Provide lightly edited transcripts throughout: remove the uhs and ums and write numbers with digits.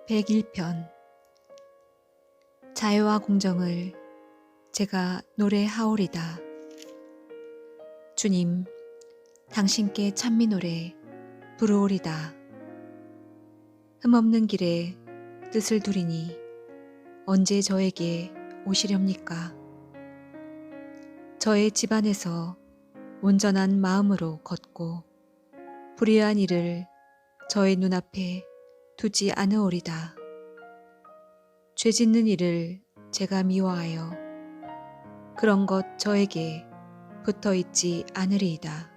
101편 자유와 공정을 제가 노래하오리다. 주님, 당신께 찬미 노래 부르오리다. 흠없는 길에 뜻을 두리니 언제 저에게 오시렵니까? 저의 집안에서 온전한 마음으로 걷고 불의한 일을 저의 눈앞에 두지 않으오리다. 죄 짓는 일을 제가 미워하여 그런 것 저에게 붙어 있지 않으리이다.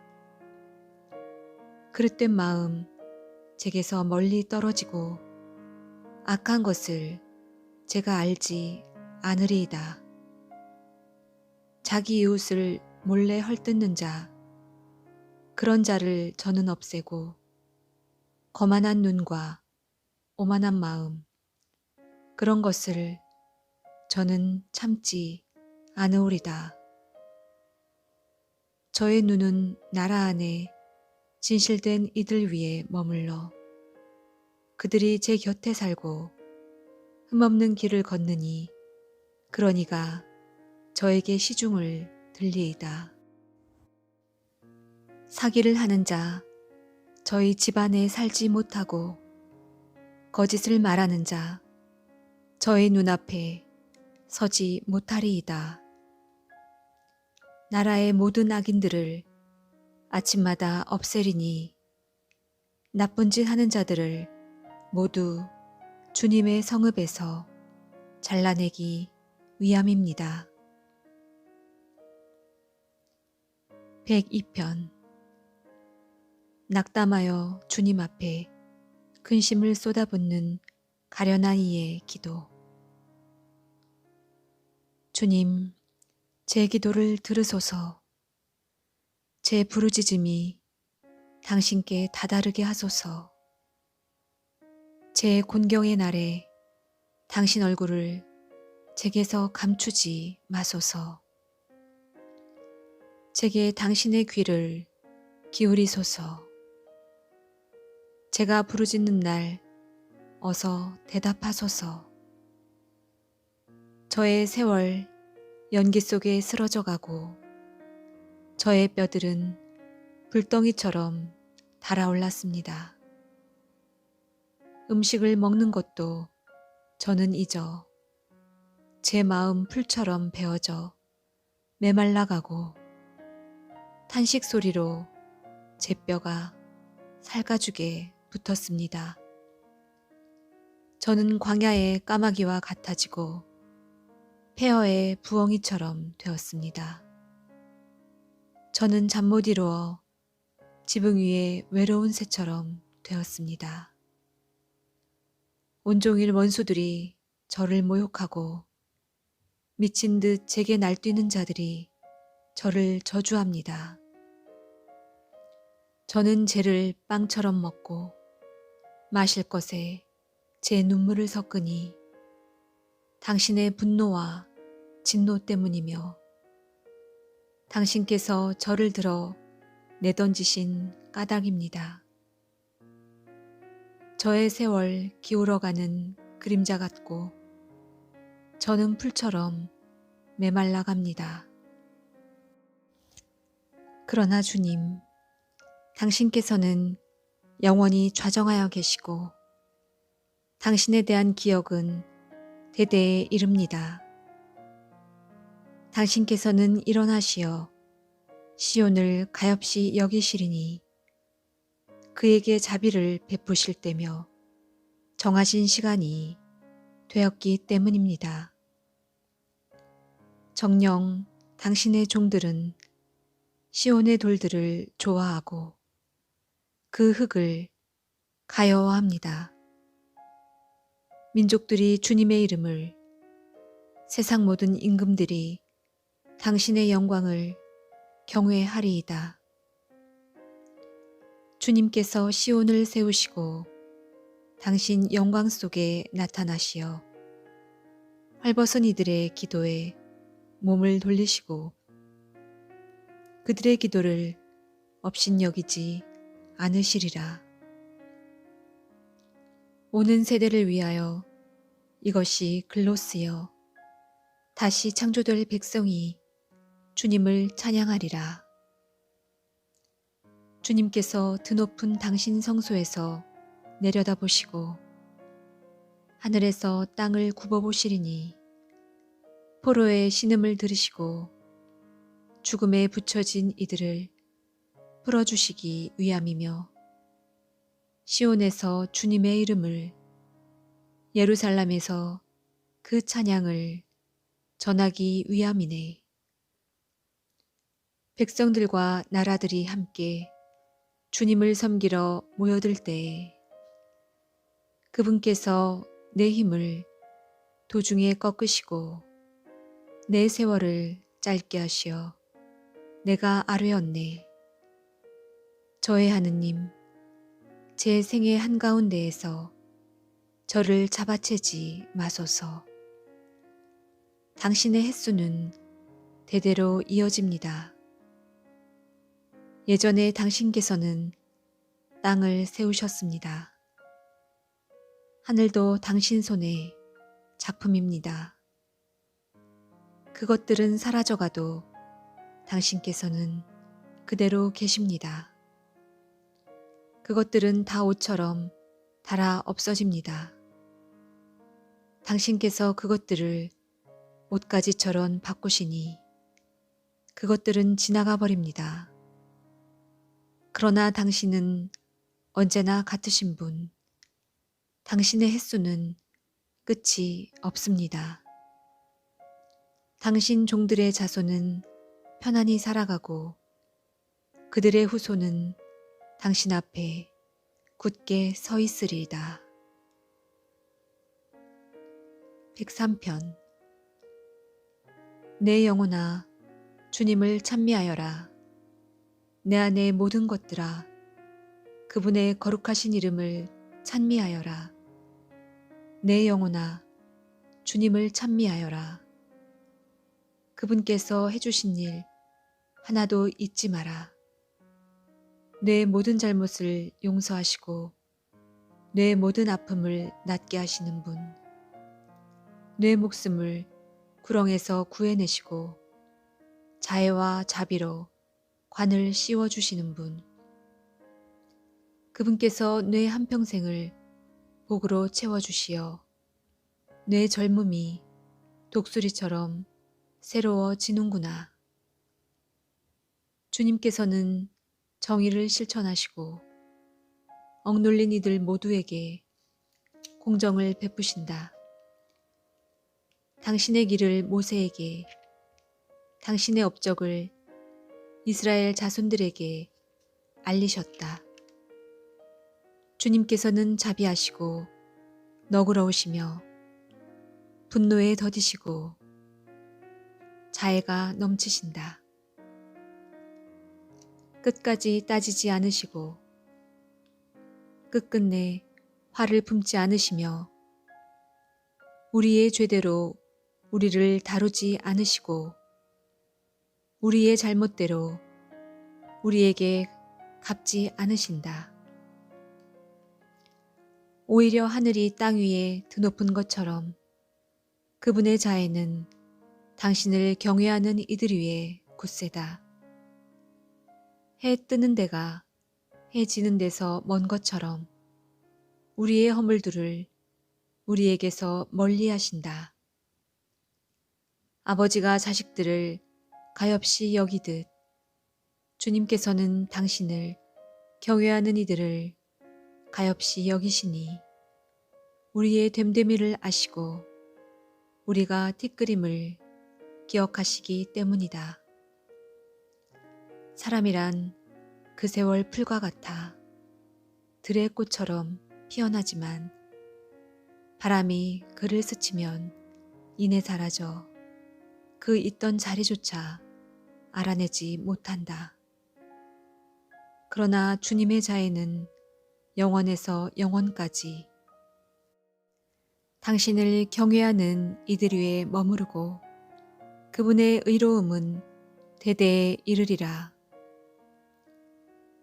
그릇된 마음 제게서 멀리 떨어지고 악한 것을 제가 알지 않으리이다. 자기 이웃을 몰래 헐뜯는 자, 그런 자를 저는 없애고 거만한 눈과 오만한 마음, 그런 것을 저는 참지 않으오리다. 저의 눈은 나라 안에 진실된 이들 위에 머물러 그들이 제 곁에 살고 흠없는 길을 걷느니 그러니가 저에게 시중을 들리이다. 사기를 하는 자, 저희 집안에 살지 못하고 거짓을 말하는 자, 저의 눈앞에 서지 못하리이다. 나라의 모든 악인들을 아침마다 없애리니 나쁜 짓 하는 자들을 모두 주님의 성읍에서 잘라내기 위함입니다. 102편 낙담하여 주님 앞에 근심을 쏟아붓는 가련한 이의 기도. 주님, 제 기도를 들으소서. 제 부르짖음이 당신께 다다르게 하소서. 제 곤경의 날에 당신 얼굴을 제게서 감추지 마소서. 제게 당신의 귀를 기울이소서. 제가 부르짖는 날 어서 대답하소서. 저의 세월 연기 속에 쓰러져 가고 저의 뼈들은 불덩이처럼 달아올랐습니다. 음식을 먹는 것도 저는 잊어 제 마음 풀처럼 베어져 메말라가고 탄식 소리로 제 뼈가 살가죽에 붙었습니다. 저는 광야의 까마귀와 같아지고 폐허의 부엉이처럼 되었습니다. 저는 잠 못 이루어 지붕 위에 외로운 새처럼 되었습니다. 온종일 원수들이 저를 모욕하고 미친 듯 제게 날뛰는 자들이 저를 저주합니다. 저는 죄를 빵처럼 먹고 마실 것에 제 눈물을 섞으니 당신의 분노와 진노 때문이며 당신께서 저를 들어 내던지신 까닭입니다. 저의 세월 기울어가는 그림자 같고 저는 풀처럼 메말라 갑니다. 그러나 주님, 당신께서는 영원히 좌정하여 계시고 당신에 대한 기억은 대대에 이릅니다. 당신께서는 일어나시어 시온을 가엾이 여기시리니 그에게 자비를 베푸실 때며 정하신 시간이 되었기 때문입니다. 정녕 당신의 종들은 시온의 돌들을 좋아하고 그 흙을 가여워합니다. 민족들이 주님의 이름을, 세상 모든 임금들이 당신의 영광을 경외하리이다. 주님께서 시온을 세우시고 당신 영광 속에 나타나시어 헐벗은 이들의 기도에 몸을 돌리시고 그들의 기도를 업신여기지 않으시리라. 오는 세대를 위하여 이것이 글로 쓰여 다시 창조될 백성이 주님을 찬양하리라. 주님께서 드높은 당신 성소에서 내려다보시고 하늘에서 땅을 굽어보시리니 포로의 신음을 들으시고 죽음에 붙여진 이들을 풀어주시기 위함이며 시온에서 주님의 이름을 예루살렘에서 그 찬양을 전하기 위함이네. 백성들과 나라들이 함께 주님을 섬기러 모여들 때에 그분께서 내 힘을 도중에 꺾으시고 내 세월을 짧게 하시어 내가 아뢰었네. 저의 하느님, 제 생의 한가운데에서 저를 잡아채지 마소서. 당신의 횟수는 대대로 이어집니다. 예전에 당신께서는 땅을 세우셨습니다. 하늘도 당신 손의 작품입니다. 그것들은 사라져가도 당신께서는 그대로 계십니다. 그것들은 다 옷처럼 닳아 없어집니다. 당신께서 그것들을 옷가지처럼 바꾸시니 그것들은 지나가 버립니다. 그러나 당신은 언제나 같으신 분, 당신의 횟수는 끝이 없습니다. 당신 종들의 자손은 편안히 살아가고 그들의 후손은 당신 앞에 굳게 서 있으리이다. 103편. 내 영혼아, 주님을 찬미하여라. 내 안의 모든 것들아, 그분의 거룩하신 이름을 찬미하여라. 내 영혼아, 주님을 찬미하여라. 그분께서 해주신 일 하나도 잊지 마라. 내 모든 잘못을 용서하시고 내 모든 아픔을 낫게 하시는 분, 내 목숨을 구렁에서 구해내시고 자애와 자비로 관을 씌워주시는 분, 그분께서 내 한평생을 복으로 채워주시어 내 젊음이 독수리처럼 새로워지는구나. 주님께서는 정의를 실천하시고 억눌린 이들 모두에게 공정을 베푸신다. 당신의 길을 모세에게, 당신의 업적을 이스라엘 자손들에게 알리셨다. 주님께서는 자비하시고 너그러우시며 분노에 더디시고 자애가 넘치신다. 끝까지 따지지 않으시고 끝끝내 화를 품지 않으시며 우리의 죄대로 우리를 다루지 않으시고 우리의 잘못대로 우리에게 갚지 않으신다. 오히려 하늘이 땅 위에 드높은 것처럼 그분의 자애는 당신을 경외하는 이들 위에 굳세다. 해 뜨는 데가 해 지는 데서 먼 것처럼 우리의 허물들을 우리에게서 멀리 하신다. 아버지가 자식들을 가엾이 여기듯 주님께서는 당신을 경외하는 이들을 가엾이 여기시니 우리의 됨됨이를 아시고 우리가 티끌임을 기억하시기 때문이다. 사람이란 그 세월 풀과 같아 들의 꽃처럼 피어나지만 바람이 그를 스치면 이내 사라져 그 있던 자리조차 알아내지 못한다. 그러나 주님의 자애는 영원에서 영원까지 당신을 경외하는 이들 위에 머무르고 그분의 의로움은 대대에 이르리라.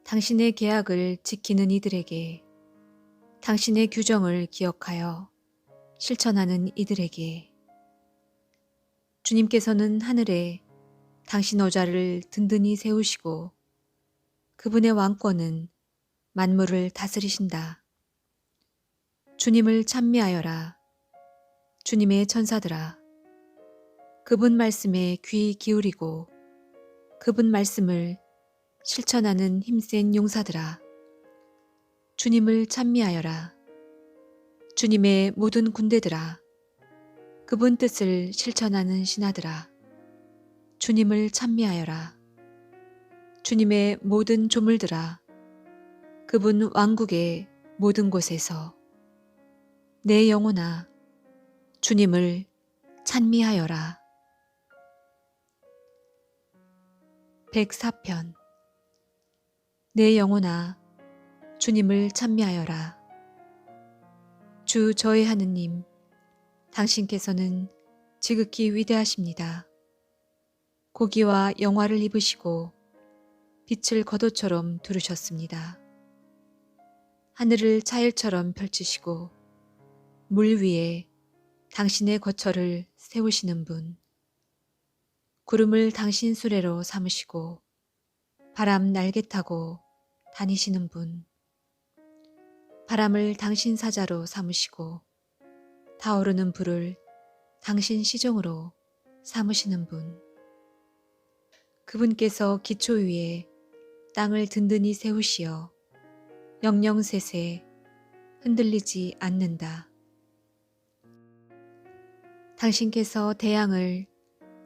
당신의 계약을 지키는 이들에게 당신의 규정을 기억하여 실천하는 이들에게 주님께서는 하늘에 당신 어자를 든든히 세우시고 그분의 왕권은 만물을 다스리신다. 주님을 찬미하여라. 주님의 천사들아. 그분 말씀에 귀 기울이고 그분 말씀을 실천하는 힘센 용사들아. 주님을 찬미하여라. 주님의 모든 군대들아. 그분 뜻을 실천하는 신하들아. 주님을 찬미하여라. 주님의 모든 조물들아. 그분 왕국의 모든 곳에서 내 영혼아 주님을 찬미하여라. 104편. 내 영혼아 주님을 찬미하여라. 주 저의 하느님, 당신께서는 지극히 위대하십니다. 고기와 영화를 입으시고 빛을 겉옷처럼 두르셨습니다. 하늘을 차일처럼 펼치시고 물 위에 당신의 거처를 세우시는 분, 구름을 당신 수레로 삼으시고 바람 날개 타고 다니시는 분, 바람을 당신 사자로 삼으시고 타오르는 불을 당신 시종으로 삼으시는 분, 그분께서 기초 위에 땅을 든든히 세우시어 영영세세 흔들리지 않는다. 당신께서 대양을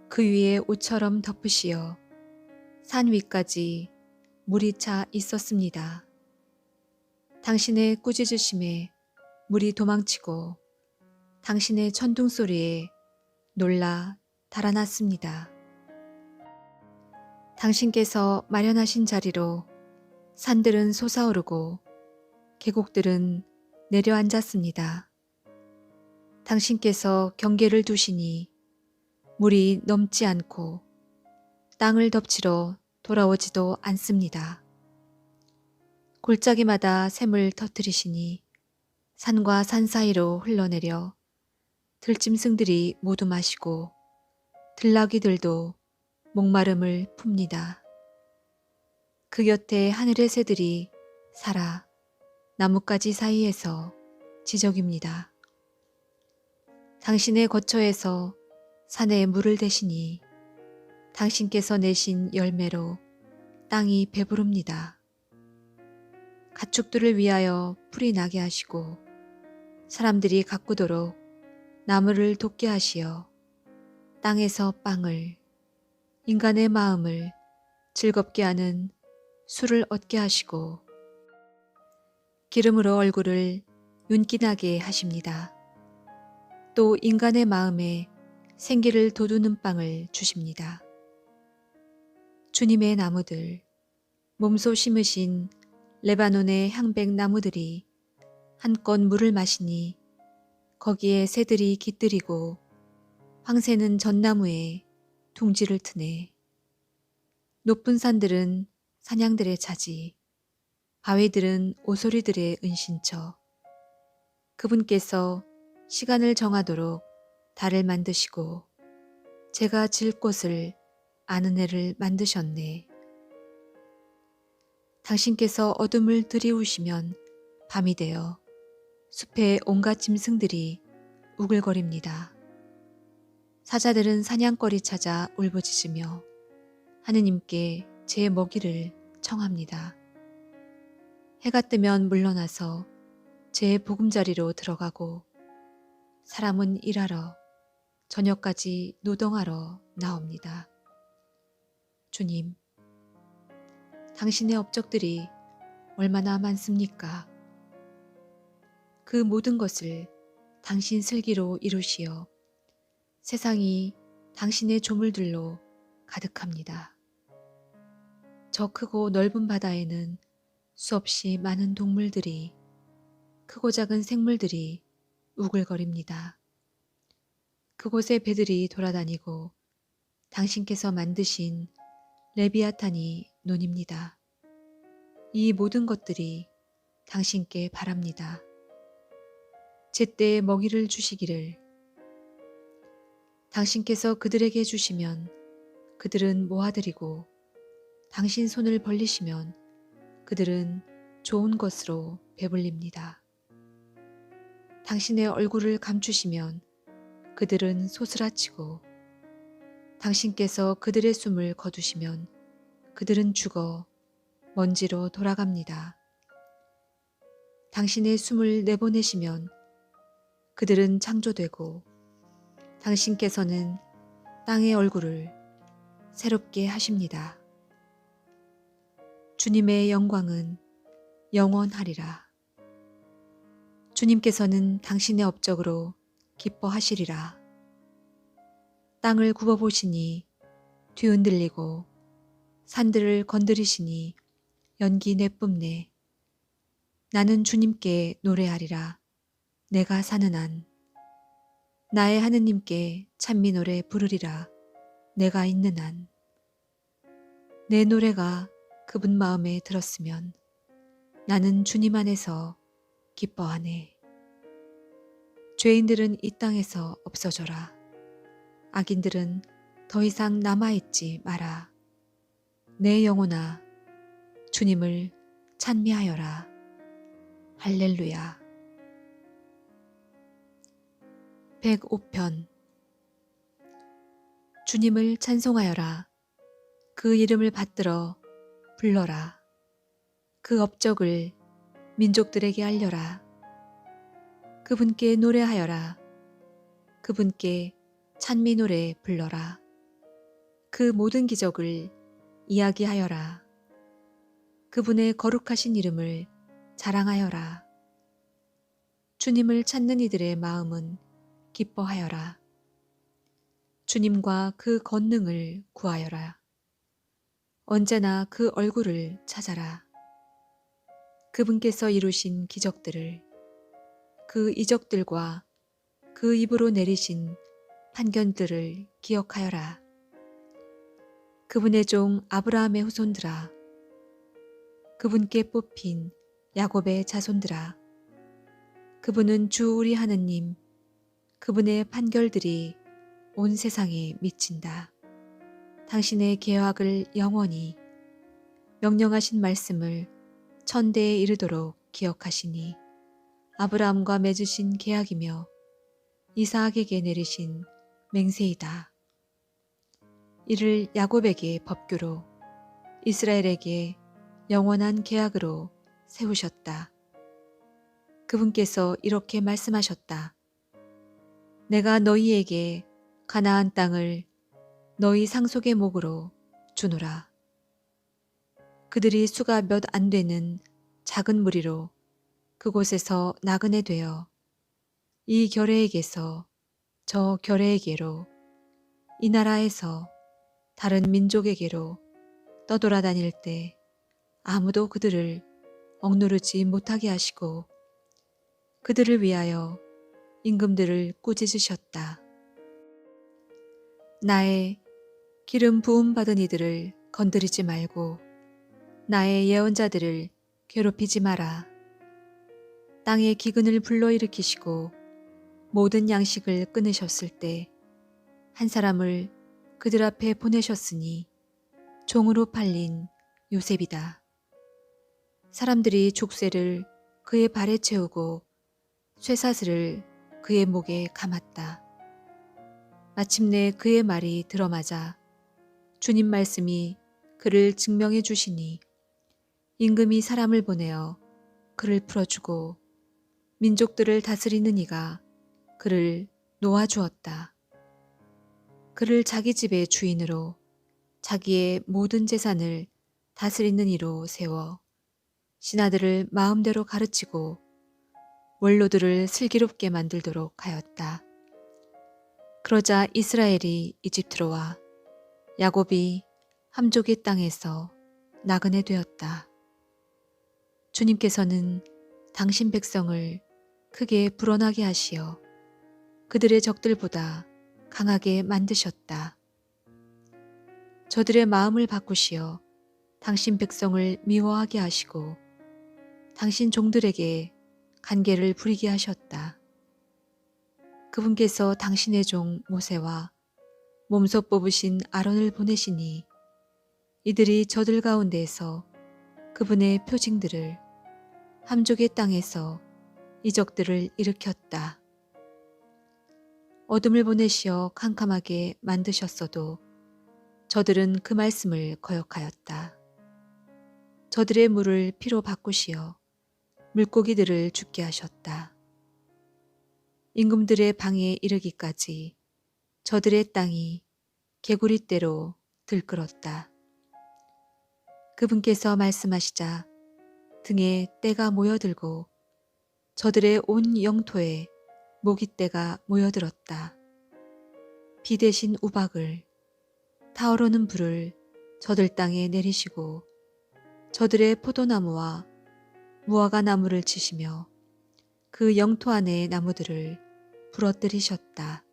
그 위에 옷처럼 덮으시어 산 위까지 물이 차 있었습니다. 당신의 꾸짖으심에 물이 도망치고 당신의 천둥 소리에 놀라 달아났습니다. 당신께서 마련하신 자리로 산들은 솟아오르고 계곡들은 내려앉았습니다. 당신께서 경계를 두시니 물이 넘지 않고 땅을 덮치러 돌아오지도 않습니다. 골짜기마다 샘을 터뜨리시니 산과 산 사이로 흘러내려 들짐승들이 모두 마시고 들나귀들도 목마름을 풉니다. 그 곁에 하늘의 새들이 살아 나뭇가지 사이에서 지저귀입니다. 당신의 거처에서 산에 물을 대시니 당신께서 내신 열매로 땅이 배부릅니다. 가축들을 위하여 풀이 나게 하시고 사람들이 가꾸도록 나무를 돋게 하시어 땅에서 빵을, 인간의 마음을 즐겁게 하는 술을 얻게 하시고 기름으로 얼굴을 윤기나게 하십니다. 또 인간의 마음에 생기를 돋우는 빵을 주십니다. 주님의 나무들, 몸소 심으신 레바논의 향백 나무들이 한껏 물을 마시니 거기에 새들이 깃들이고 황새는 전나무에 둥지를 트네. 높은 산들은 사냥들의 차지, 바위들은 오소리들의 은신처. 그분께서 시간을 정하도록 달을 만드시고 제가 질 곳을 아는 애를 만드셨네. 당신께서 어둠을 들이우시면 밤이 되어 숲의 온갖 짐승들이 우글거립니다. 사자들은 사냥거리 찾아 울부짖으며 하느님께 제 먹이를 청합니다. 해가 뜨면 물러나서 제 보금자리로 들어가고 사람은 일하러 저녁까지 노동하러 나옵니다. 주님, 당신의 업적들이 얼마나 많습니까? 그 모든 것을 당신 슬기로 이루시어 세상이 당신의 조물들로 가득합니다. 저 크고 넓은 바다에는 수없이 많은 동물들이, 크고 작은 생물들이 우글거립니다. 그곳에 배들이 돌아다니고 당신께서 만드신 레비아탄이 논입니다. 이 모든 것들이 당신께 바랍니다. 제때에 먹이를 주시기를. 당신께서 그들에게 주시면 그들은 모아들이고 당신 손을 벌리시면 그들은 좋은 것으로 배불립니다. 당신의 얼굴을 감추시면 그들은 소스라치고 당신께서 그들의 숨을 거두시면 그들은 죽어 먼지로 돌아갑니다. 당신의 숨을 내보내시면 그들은 창조되고 당신께서는 땅의 얼굴을 새롭게 하십니다. 주님의 영광은 영원하리라. 주님께서는 당신의 업적으로 기뻐하시리라. 땅을 굽어보시니 뒤흔들리고 산들을 건드리시니 연기 내뿜네. 나는 주님께 노래하리라. 내가 사는 한. 나의 하느님께 찬미 노래 부르리라. 내가 있는 한. 내 노래가 그분 마음에 들었으면 나는 주님 안에서 기뻐하네. 죄인들은 이 땅에서 없어져라. 악인들은 더 이상 남아있지 마라. 내 영혼아, 주님을 찬미하여라. 할렐루야. 105편. 주님을 찬송하여라. 그 이름을 받들어 불러라. 그 업적을 민족들에게 알려라. 그분께 노래하여라. 그분께 찬미 노래 불러라. 그 모든 기적을 이야기하여라. 그분의 거룩하신 이름을 자랑하여라. 주님을 찾는 이들의 마음은 기뻐하여라. 주님과 그 권능을 구하여라. 언제나 그 얼굴을 찾아라. 그분께서 이루신 기적들을, 그 이적들과 그 입으로 내리신 판결들을 기억하여라. 그분의 종 아브라함의 후손들아, 그분께 뽑힌 야곱의 자손들아, 그분은 주 우리 하느님, 그분의 판결들이 온 세상에 미친다. 당신의 계획을 영원히, 명령하신 말씀을 천대에 이르도록 기억하시니 아브라함과 맺으신 계약이며 이삭에게 내리신 맹세이다. 이를 야곱에게 법규로, 이스라엘에게 영원한 계약으로 세우셨다. 그분께서 이렇게 말씀하셨다. 내가 너희에게 가나안 땅을 너희 상속의 목으로 주노라. 그들이 수가 몇 안 되는 작은 무리로 그곳에서 나그네 되어 이 결례에게서 저 결례에게로, 이 나라에서 다른 민족에게로 떠돌아다닐 때 아무도 그들을 억누르지 못하게 하시고 그들을 위하여 임금들을 꾸짖으셨다. 나의 기름 부음 받은 이들을 건드리지 말고 나의 예언자들을 괴롭히지 마라. 땅의 기근을 불러일으키시고 모든 양식을 끊으셨을 때 한 사람을 그들 앞에 보내셨으니 종으로 팔린 요셉이다. 사람들이 족쇄를 그의 발에 채우고 쇠사슬을 그의 목에 감았다. 마침내 그의 말이 들어맞아 주님 말씀이 그를 증명해 주시니 임금이 사람을 보내어 그를 풀어주고 민족들을 다스리는 이가 그를 놓아주었다. 그를 자기 집의 주인으로 자기의 모든 재산을 다스리는 이로 세워 신하들을 마음대로 가르치고 원로들을 슬기롭게 만들도록 하였다. 그러자 이스라엘이 이집트로 와 야곱이 함족의 땅에서 나그네 되었다. 주님께서는 당신 백성을 크게 불어나게 하시어 그들의 적들보다 강하게 만드셨다. 저들의 마음을 바꾸시어 당신 백성을 미워하게 하시고 당신 종들에게 간계를 부리게 하셨다. 그분께서 당신의 종 모세와 몸소 뽑으신 아론을 보내시니 이들이 저들 가운데에서 그분의 표징들을 함족의 땅에서 이적들을 일으켰다. 어둠을 보내시어 캄캄하게 만드셨어도 저들은 그 말씀을 거역하였다. 저들의 물을 피로 바꾸시어 물고기들을 죽게 하셨다. 임금들의 방에 이르기까지 저들의 땅이 개구리떼로 들끓었다. 그분께서 말씀하시자 등에 떼가 모여들고 저들의 온 영토에 모깃떼가 모여들었다. 비 대신 우박을 타오르는 불을 저들 땅에 내리시고 저들의 포도나무와 무화과 나무를 치시며 그 영토 안의 나무들을 부러뜨리셨다.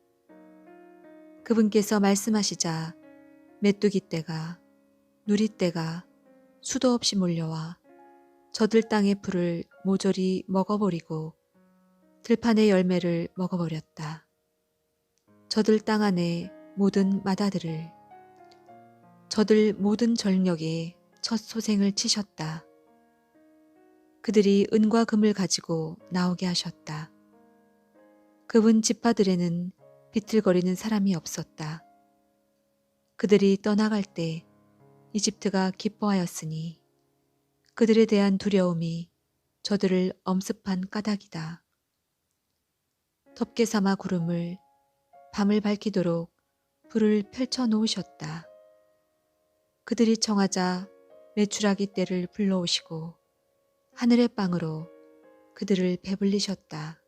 그분께서 말씀하시자 메뚜기떼가 누리떼가 수도 없이 몰려와 저들 땅의 풀을 모조리 먹어버리고 들판의 열매를 먹어버렸다. 저들 땅 안의 모든 마다들을 저들 모든 절력에 첫 소생을 치셨다. 그들이 은과 금을 가지고 나오게 하셨다. 그분 지파들에는 비틀거리는 사람이 없었다. 그들이 떠나갈 때 이집트가 기뻐하였으니 그들에 대한 두려움이 저들을 엄습한 까닭이다. 덮개 삼아 구름을 밤을 밝히도록 불을 펼쳐 놓으셨다. 그들이 청하자 메추라기 떼를 불러오시고 하늘의 빵으로 그들을 배불리셨다.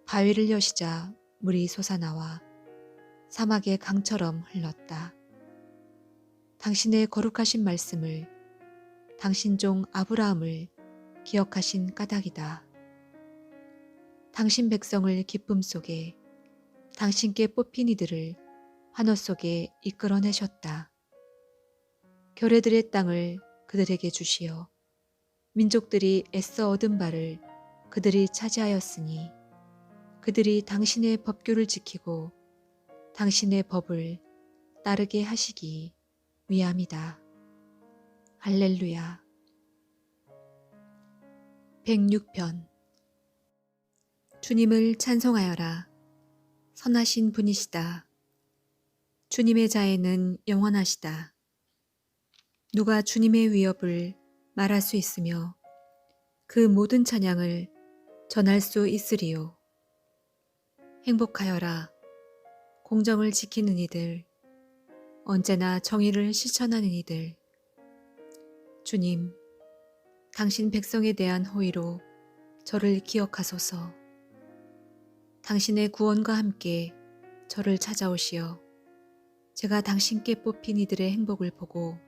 바위를 여시자 물이 솟아나와 사막의 강처럼 흘렀다. 당신의 거룩하신 말씀을 당신 종 아브라함을 기억하신 까닭이다. 당신 백성을 기쁨 속에 당신께 뽑힌 이들을 환호 속에 이끌어내셨다. 교례들의 땅을 그들에게 주시어 민족들이 애써 얻은 바를 그들이 차지하였으니 그들이 당신의 법규를 지키고 당신의 법을 따르게 하시기 위함이다. 할렐루야. 106편. 주님을 찬송하여라. 선하신 분이시다. 주님의 자애는 영원하시다. 누가 주님의 위협을 말할 수 있으며 그 모든 찬양을 전할 수 있으리요. 행복하여라. 공정을 지키는 이들, 언제나 정의를 실천하는 이들. 주님, 당신 백성에 대한 호의로 저를 기억하소서. 당신의 구원과 함께 저를 찾아오시어 제가 당신께 뽑힌 이들의 행복을 보고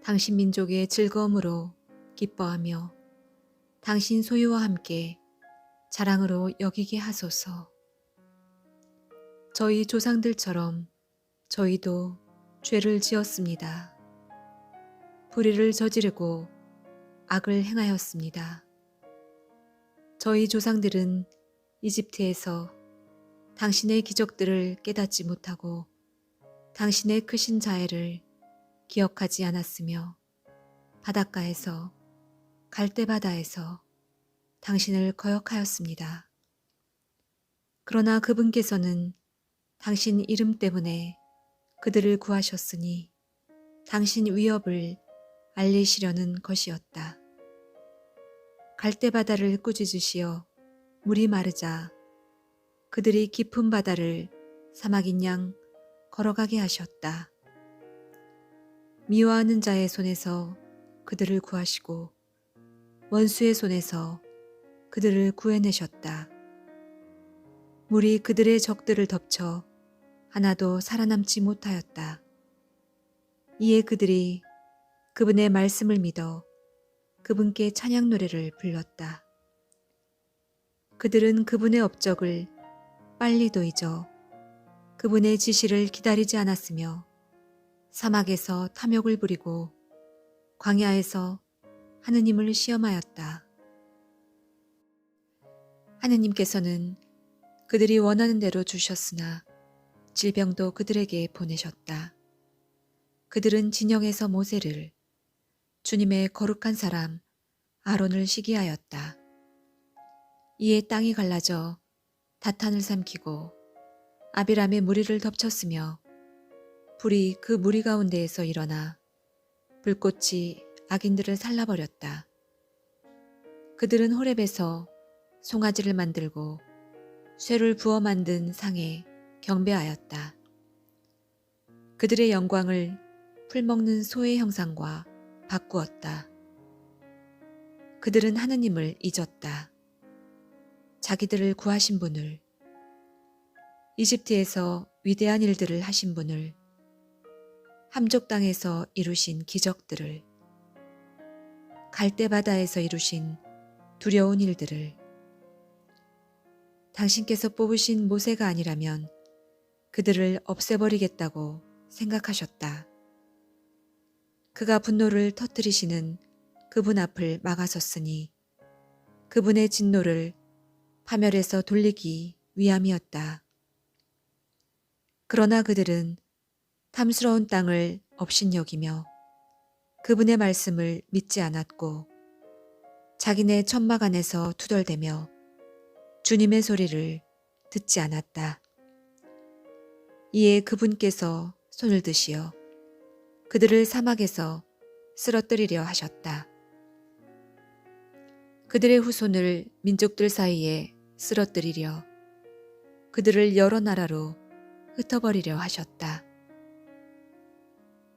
당신 민족의 즐거움으로 기뻐하며 당신 소유와 함께 자랑으로 여기게 하소서. 저희 조상들처럼 저희도 죄를 지었습니다. 불의를 저지르고 악을 행하였습니다. 저희 조상들은 이집트에서 당신의 기적들을 깨닫지 못하고 당신의 크신 자애를 기억하지 않았으며 바닷가에서 갈대바다에서 당신을 거역하였습니다. 그러나 그분께서는 당신 이름 때문에 그들을 구하셨으니 당신 위협을 알리시려는 것이었다. 갈대바다를 꾸짖으시어 물이 마르자 그들이 깊은 바다를 사막인 양 걸어가게 하셨다. 미워하는 자의 손에서 그들을 구하시고 원수의 손에서 그들을 구해내셨다. 물이 그들의 적들을 덮쳐 하나도 살아남지 못하였다. 이에 그들이 그분의 말씀을 믿어 그분께 찬양 노래를 불렀다. 그들은 그분의 업적을 빨리도 잊어 그분의 지시를 기다리지 않았으며 사막에서 탐욕을 부리고 광야에서 하느님을 시험하였다. 하느님께서는 그들이 원하는 대로 주셨으나 질병도 그들에게 보내셨다. 그들은 진영에서 모세를, 주님의 거룩한 사람 아론을 시기하였다. 이에 땅이 갈라져 다탄을 삼키고 아비람의 무리를 덮쳤으며 불이 그 무리 가운데에서 일어나 불꽃이 악인들을 살라버렸다. 그들은 호렙에서 송아지를 만들고 쇠를 부어 만든 상에 경배하였다. 그들의 영광을 풀먹는 소의 형상과 바꾸었다. 그들은 하느님을 잊었다. 자기들을 구하신 분을, 이집트에서 위대한 일들을 하신 분을, 함족 땅에서 이루신 기적들을, 갈대 바다에서 이루신 두려운 일들을, 당신께서 뽑으신 모세가 아니라면 그들을 없애버리겠다고 생각하셨다. 그가 분노를 터뜨리시는 그분 앞을 막아섰으니 그분의 진노를 파멸에서 돌리기 위함이었다. 그러나 그들은 탐스러운 땅을 업신여기며 그분의 말씀을 믿지 않았고 자기네 천막 안에서 투덜대며 주님의 소리를 듣지 않았다. 이에 그분께서 손을 드시어 그들을 사막에서 쓰러뜨리려 하셨다. 그들의 후손을 민족들 사이에 쓰러뜨리려 그들을 여러 나라로 흩어버리려 하셨다.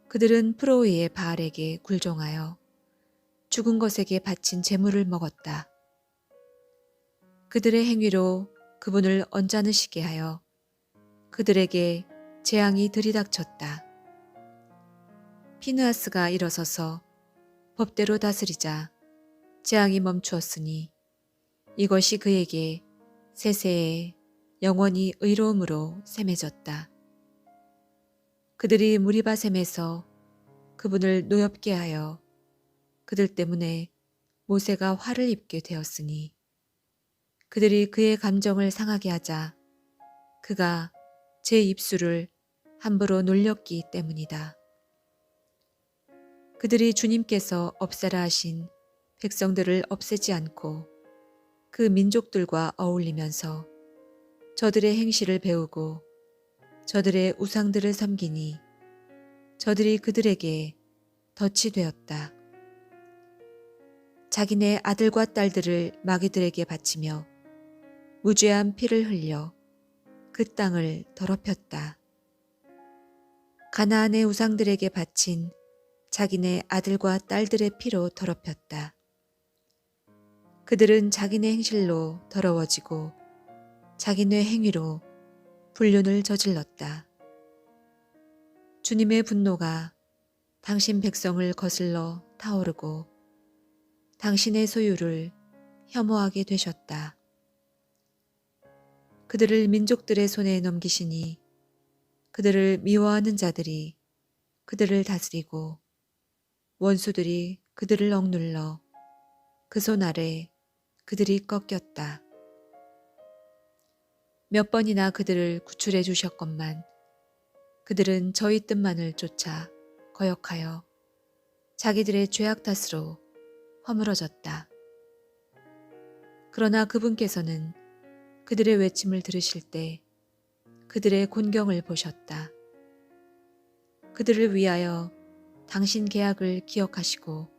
그들은 프로이의 바알에게 굴종하여 죽은 것에게 바친 제물을 먹었다. 그들의 행위로 그분을 언짢으시게 하여 그들에게 재앙이 들이닥쳤다. 피느하스가 일어서서 법대로 다스리자 재앙이 멈추었으니 이것이 그에게 세세에 영원히 의로움으로 샘해졌다. 그들이 무리바셈에서 그분을 노엽게 하여 그들 때문에 모세가 화를 입게 되었으니 그들이 그의 감정을 상하게 하자 그가 제 입술을 함부로 놀렸기 때문이다. 그들이 주님께서 없애라 하신 백성들을 없애지 않고 그 민족들과 어울리면서 저들의 행실을 배우고 저들의 우상들을 섬기니 저들이 그들에게 덫이 되었다. 자기네 아들과 딸들을 마귀들에게 바치며 무죄한 피를 흘려 그 땅을 더럽혔다. 가나안의 우상들에게 바친 자기네 아들과 딸들의 피로 더럽혔다. 그들은 자기네 행실로 더러워지고 자기네 행위로 불륜을 저질렀다. 주님의 분노가 당신 백성을 거슬러 타오르고 당신의 소유를 혐오하게 되셨다. 그들을 민족들의 손에 넘기시니 그들을 미워하는 자들이 그들을 다스리고 원수들이 그들을 억눌러 그 손 아래 그들이 꺾였다. 몇 번이나 그들을 구출해 주셨건만 그들은 저희 뜻만을 쫓아 거역하여 자기들의 죄악 탓으로 허물어졌다. 그러나 그분께서는 그들의 외침을 들으실 때 그들의 곤경을 보셨다. 그들을 위하여 당신 계약을 기억하시고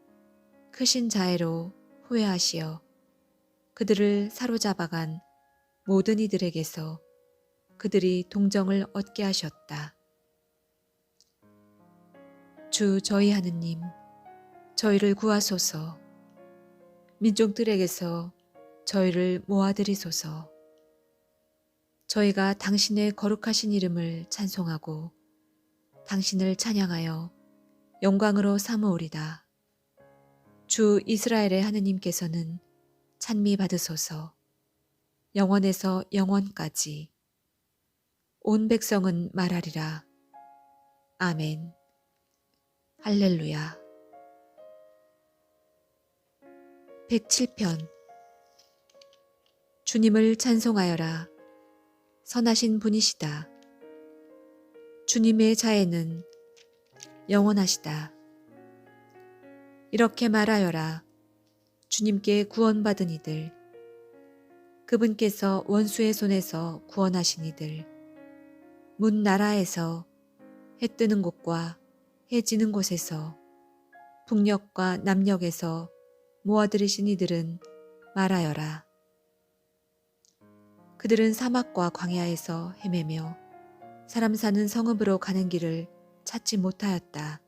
크신 자애로 후회하시어 그들을 사로잡아간 모든 이들에게서 그들이 동정을 얻게 하셨다. 주 저희 하느님, 저희를 구하소서. 민족들에게서 저희를 모아들이소서. 저희가 당신의 거룩하신 이름을 찬송하고 당신을 찬양하여 영광으로 삼으오리다. 주 이스라엘의 하느님께서는 찬미 받으소서. 영원에서 영원까지 온 백성은 말하리라. 아멘. 할렐루야. 107편. 주님을 찬송하여라. 선하신 분이시다. 주님의 자애는 영원하시다. 이렇게 말하여라. 주님께 구원받은 이들, 그분께서 원수의 손에서 구원하신 이들, 문 나라에서 해 뜨는 곳과 해 지는 곳에서 북녘과 남녘에서 모아들이신 이들은 말하여라. 그들은 사막과 광야에서 헤매며 사람 사는 성읍으로 가는 길을 찾지 못하였다.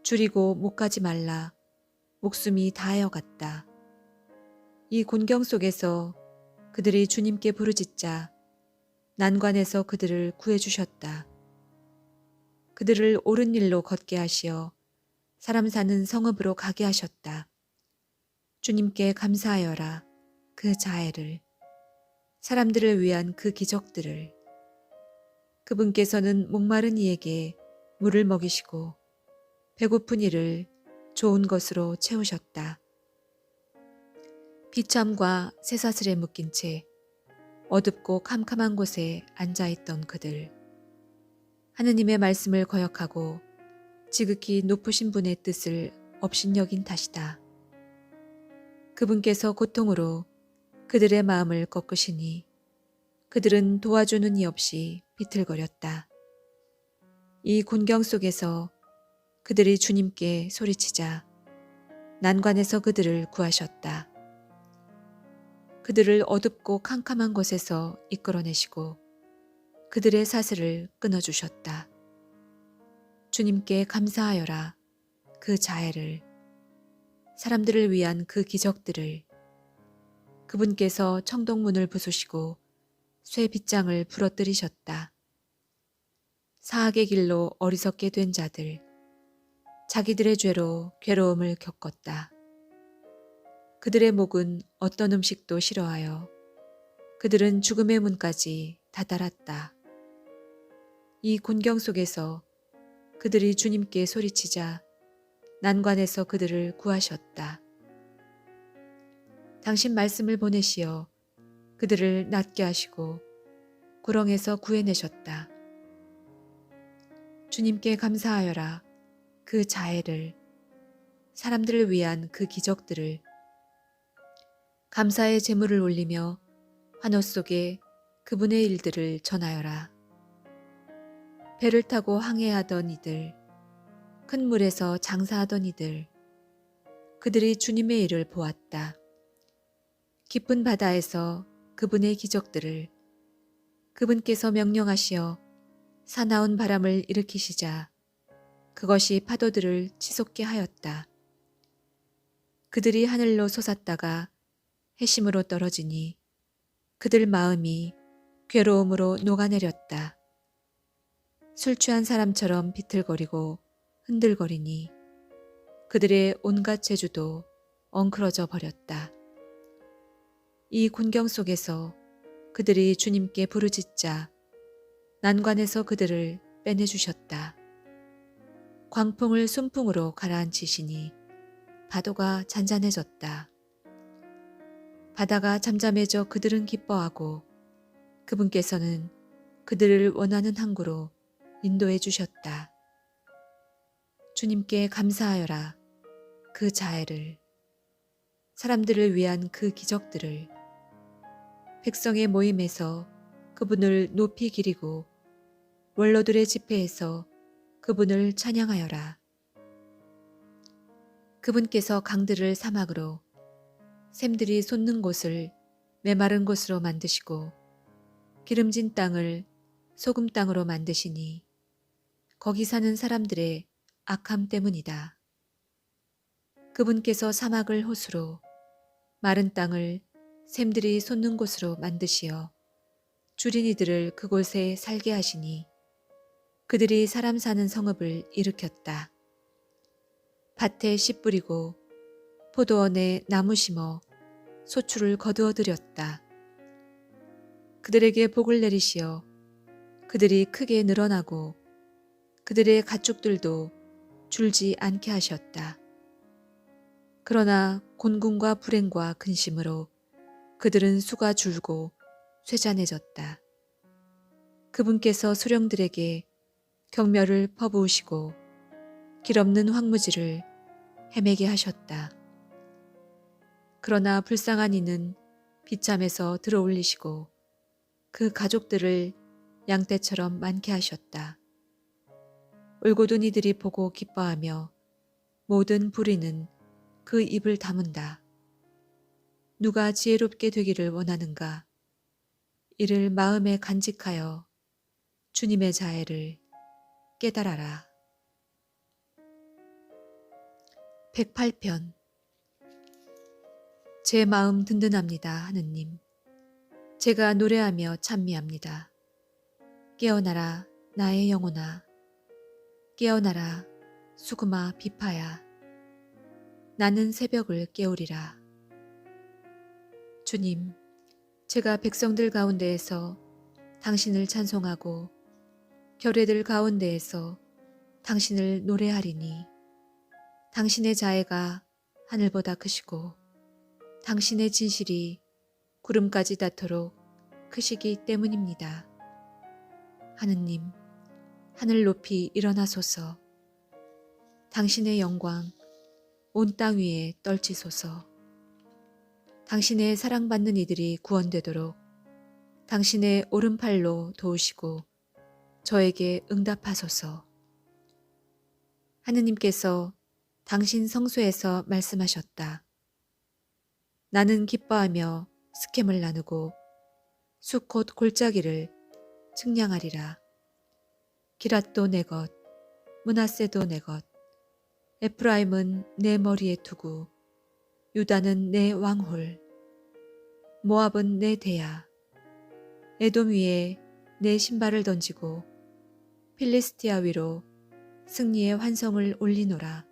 줄이고 못 가지 말라. 목숨이 다하여 갔다. 이 곤경 속에서 그들이 주님께 부르짖자 난관에서 그들을 구해주셨다. 그들을 옳은 일로 걷게 하시어 사람 사는 성읍으로 가게 하셨다. 주님께 감사하여라. 그 자애를, 사람들을 위한 그 기적들을. 그분께서는 목마른 이에게 물을 먹이시고 배고픈 이를 좋은 것으로 채우셨다. 비참과 쇠사슬에 묶인 채 어둡고 캄캄한 곳에 앉아있던 그들. 하느님의 말씀을 거역하고 지극히 높으신 분의 뜻을 업신여긴 탓이다. 그분께서 고통으로 그들의 마음을 꺾으시니 그들은 도와주는 이 없이 비틀거렸다. 이 곤경 속에서 그들이 주님께 소리치자 난관에서 그들을 구하셨다. 그들을 어둡고 캄캄한 곳에서 이끌어내시고 그들의 사슬을 끊어주셨다. 주님께 감사하여라. 그 자애를, 사람들을 위한 그 기적들을. 그분께서 청동문을 부수시고 쇠 빗장을 부러뜨리셨다. 사악의 길로 어리석게 된 자들, 자기들의 죄로 괴로움을 겪었다. 그들의 목은 어떤 음식도 싫어하여 그들은 죽음의 문까지 다다랐다. 이 곤경 속에서 그들이 주님께 소리치자 난관에서 그들을 구하셨다. 당신 말씀을 보내시어 그들을 낫게 하시고 구렁에서 구해내셨다. 주님께 감사하여라. 그 자애를, 사람들을 위한 그 기적들을. 감사의 제물을 올리며 환호 속에 그분의 일들을 전하여라. 배를 타고 항해하던 이들, 큰 물에서 장사하던 이들, 그들이 주님의 일을 보았다. 깊은 바다에서 그분의 기적들을, 그분께서 명령하시어 사나운 바람을 일으키시자 그것이 파도들을 치솟게 하였다. 그들이 하늘로 솟았다가 해심으로 떨어지니 그들 마음이 괴로움으로 녹아내렸다. 술 취한 사람처럼 비틀거리고 흔들거리니 그들의 온갖 재주도 엉클어져 버렸다. 이 곤경 속에서 그들이 주님께 부르짖자 난관에서 그들을 빼내주셨다. 광풍을 순풍으로 가라앉히시니 파도가 잔잔해졌다. 바다가 잠잠해져 그들은 기뻐하고 그분께서는 그들을 원하는 항구로 인도해 주셨다. 주님께 감사하여라. 그 자애를, 사람들을 위한 그 기적들을. 백성의 모임에서 그분을 높이 기리고 원로들의 집회에서 그분을 찬양하여라. 그분께서 강들을 사막으로, 샘들이 솟는 곳을 메마른 곳으로 만드시고 기름진 땅을 소금 땅으로 만드시니 거기 사는 사람들의 악함 때문이다. 그분께서 사막을 호수로, 마른 땅을 샘들이 솟는 곳으로 만드시어 줄인 이들을 그곳에 살게 하시니 그들이 사람 사는 성읍을 일으켰다. 밭에 씨 뿌리고 포도원에 나무 심어 소출을 거두어들였다. 그들에게 복을 내리시어 그들이 크게 늘어나고 그들의 가축들도 줄지 않게 하셨다. 그러나 곤궁과 불행과 근심으로 그들은 수가 줄고 쇠잔해졌다. 그분께서 소령들에게 경멸을 퍼부으시고 길없는 황무지를 헤매게 하셨다. 그러나 불쌍한 이는 비참에서 들어올리시고 그 가족들을 양떼처럼 많게 하셨다. 울고든 이들이 보고 기뻐하며 모든 불의는 그 입을 다문다. 누가 지혜롭게 되기를 원하는가? 이를 마음에 간직하여 주님의 자애를 깨달아라. 108편. 제 마음 든든합니다, 하느님. 제가 노래하며 찬미합니다. 깨어나라, 나의 영혼아. 깨어나라, 수금아 비파야. 나는 새벽을 깨우리라. 주님, 제가 백성들 가운데에서 당신을 찬송하고 결례들 가운데에서 당신을 노래하리니 당신의 자애가 하늘보다 크시고 당신의 진실이 구름까지 닿도록 크시기 때문입니다. 하느님, 하늘 높이 일어나소서. 당신의 영광 온 땅 위에 떨치소서. 당신의 사랑받는 이들이 구원되도록 당신의 오른팔로 도우시고 저에게 응답하소서. 하느님께서 당신 성소에서 말씀하셨다. 나는 기뻐하며 스켐을 나누고 수콧 골짜기를 측량하리라. 기랏도 내 것, 므낫세도 내 것, 에프라임은 내 머리에 두고, 유다는 내 왕홀, 모압은 내 대야, 에돔 위에 내 신발을 던지고 필리스티아 위로 승리의 환성을 올리노라.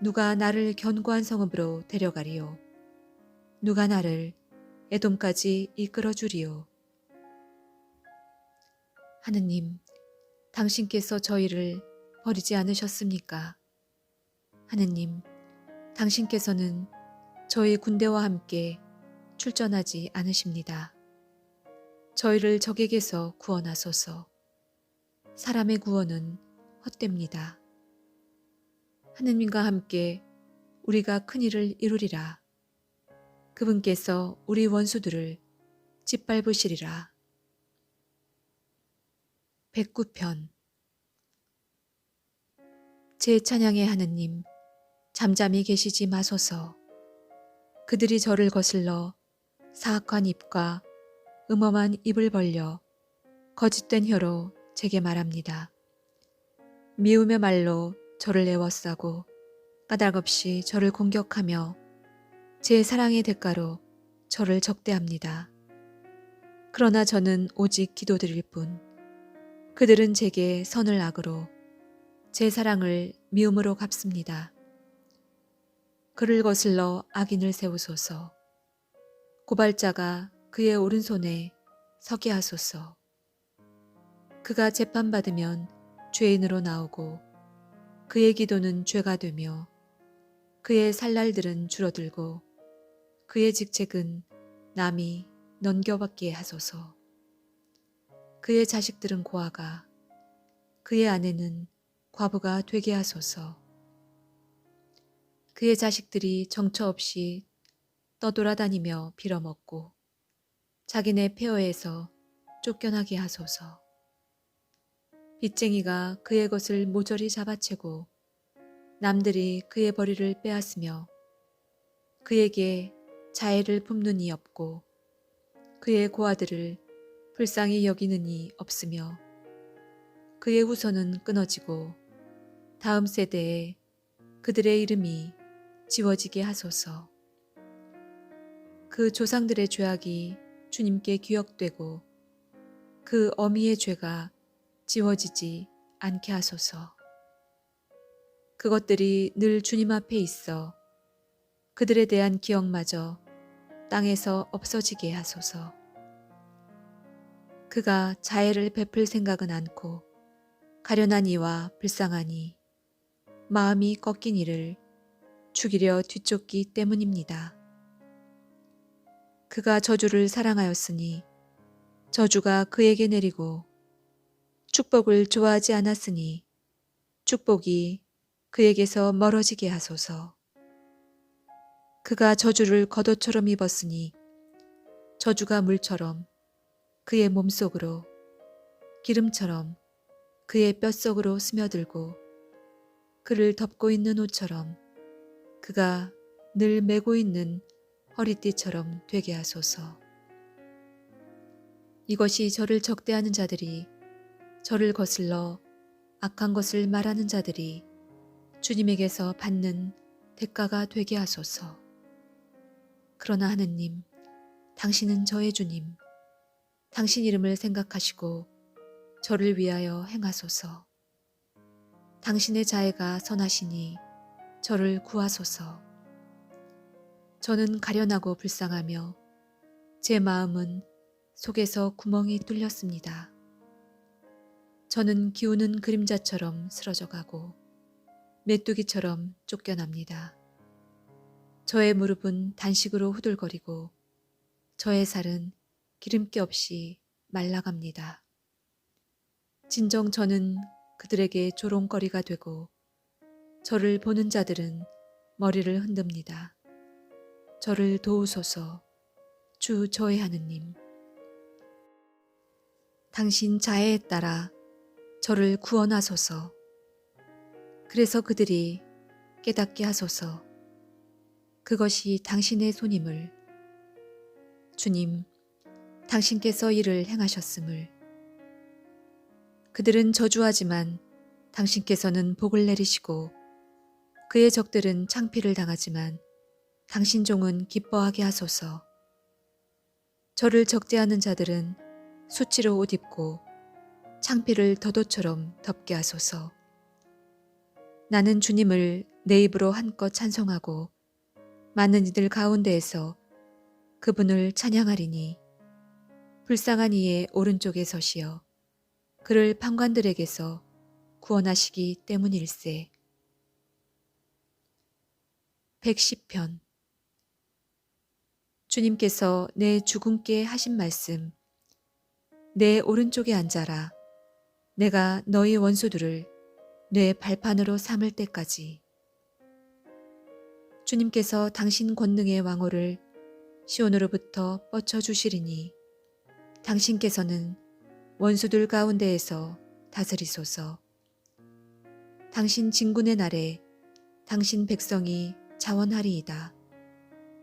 누가 나를 견고한 성읍으로 데려가리요. 누가 나를 에돔까지 이끌어 주리요. 하느님, 당신께서 저희를 버리지 않으셨습니까? 하느님, 당신께서는 저희 군대와 함께 출전하지 않으십니다. 저희를 적에게서 구원하소서. 사람의 구원은 헛됩니다. 하느님과 함께 우리가 큰 일을 이루리라. 그분께서 우리 원수들을 짓밟으시리라. 109편. 제 찬양의 하느님, 잠잠히 계시지 마소서. 그들이 저를 거슬러 사악한 입과 음험한 입을 벌려 거짓된 혀로 제게 말합니다. 미움의 말로 저를 애워싸고 까닭없이 저를 공격하며 제 사랑의 대가로 저를 적대합니다. 그러나 저는 오직 기도드릴 뿐 그들은 제게 선을 악으로 제 사랑을 미움으로 갚습니다. 그를 거슬러 악인을 세우소서. 고발자가 그의 오른손에 서게 하소서. 그가 재판받으면 죄인으로 나오고 그의 기도는 죄가 되며 그의 살날들은 줄어들고 그의 직책은 남이 넘겨받게 하소서. 그의 자식들은 고아가 그의 아내는 과부가 되게 하소서. 그의 자식들이 정처 없이 떠돌아다니며 빌어먹고 자기네 폐허에서 쫓겨나게 하소서. 빚쟁이가 그의 것을 모조리 잡아채고 남들이 그의 벌이를 빼앗으며 그에게 자애를 품는 이 없고 그의 고아들을 불쌍히 여기는 이 없으며 그의 후손은 끊어지고 다음 세대에 그들의 이름이 지워지게 하소서. 그 조상들의 죄악이 주님께 기억되고 그 어미의 죄가 지워지지 않게 하소서. 그것들이 늘 주님 앞에 있어 그들에 대한 기억마저 땅에서 없어지게 하소서. 그가 자애를 베풀 생각은 않고 가련한 이와 불쌍한 이, 마음이 꺾인 이를 죽이려 뒤쫓기 때문입니다. 그가 저주를 사랑하였으니 저주가 그에게 내리고 축복을 좋아하지 않았으니 축복이 그에게서 멀어지게 하소서. 그가 저주를 겉옷처럼 입었으니 저주가 물처럼 그의 몸속으로 기름처럼 그의 뼛속으로 스며들고 그를 덮고 있는 옷처럼 그가 늘 메고 있는 허리띠처럼 되게 하소서. 이것이 저를 적대하는 자들이, 저를 거슬러 악한 것을 말하는 자들이 주님에게서 받는 대가가 되게 하소서. 그러나 하느님, 당신은 저의 주님, 당신 이름을 생각하시고 저를 위하여 행하소서. 당신의 자애가 선하시니 저를 구하소서. 저는 가련하고 불쌍하며 제 마음은 속에서 구멍이 뚫렸습니다. 저는 기우는 그림자처럼 쓰러져가고 메뚜기처럼 쫓겨납니다. 저의 무릎은 단식으로 후들거리고 저의 살은 기름기 없이 말라갑니다. 진정 저는 그들에게 조롱거리가 되고 저를 보는 자들은 머리를 흔듭니다. 저를 도우소서, 주 저의 하느님. 당신 자애에 따라 저를 구원하소서. 그래서 그들이 깨닫게 하소서. 그것이 당신의 손임을. 주님, 당신께서 이를 행하셨음을. 그들은 저주하지만 당신께서는 복을 내리시고 그의 적들은 창피를 당하지만 당신 종은 기뻐하게 하소서. 저를 적대하는 자들은 수치로 옷 입고 창피를 덧옷처럼 덮게 하소서. 나는 주님을 내 입으로 한껏 찬송하고 많은 이들 가운데에서 그분을 찬양하리니 불쌍한 이의 오른쪽에 서시어 그를 판관들에게서 구원하시기 때문일세. 110편. 주님께서 내 죽음께 하신 말씀. 내 오른쪽에 앉아라. 내가 너희 원수들을 내 발판으로 삼을 때까지. 주님께서 당신 권능의 왕호를 시온으로부터 뻗쳐주시리니 당신께서는 원수들 가운데에서 다스리소서. 당신 진군의 날에 당신 백성이 자원하리이다.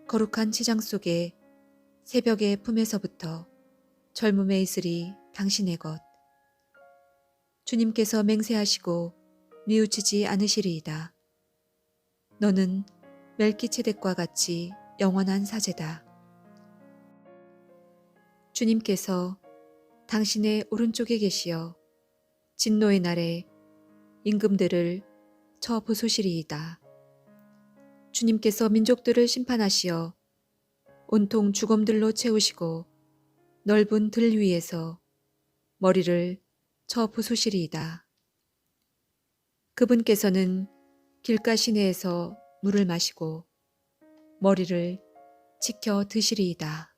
거룩한 치장 속에 새벽의 품에서부터 젊음에 있으리 당신의 것. 주님께서 맹세하시고 뉘우치지 않으시리이다. 너는 멜기체덱과 같이 영원한 사제다. 주님께서 당신의 오른쪽에 계시어 진노의 날에 임금들을 쳐 부수시리이다. 주님께서 민족들을 심판하시어 온통 죽음들로 채우시고 넓은 들 위에서 머리를 쳐 부수시리이다. 그분께서는 길가 시내에서 물을 마시고 머리를 치켜 드시리이다.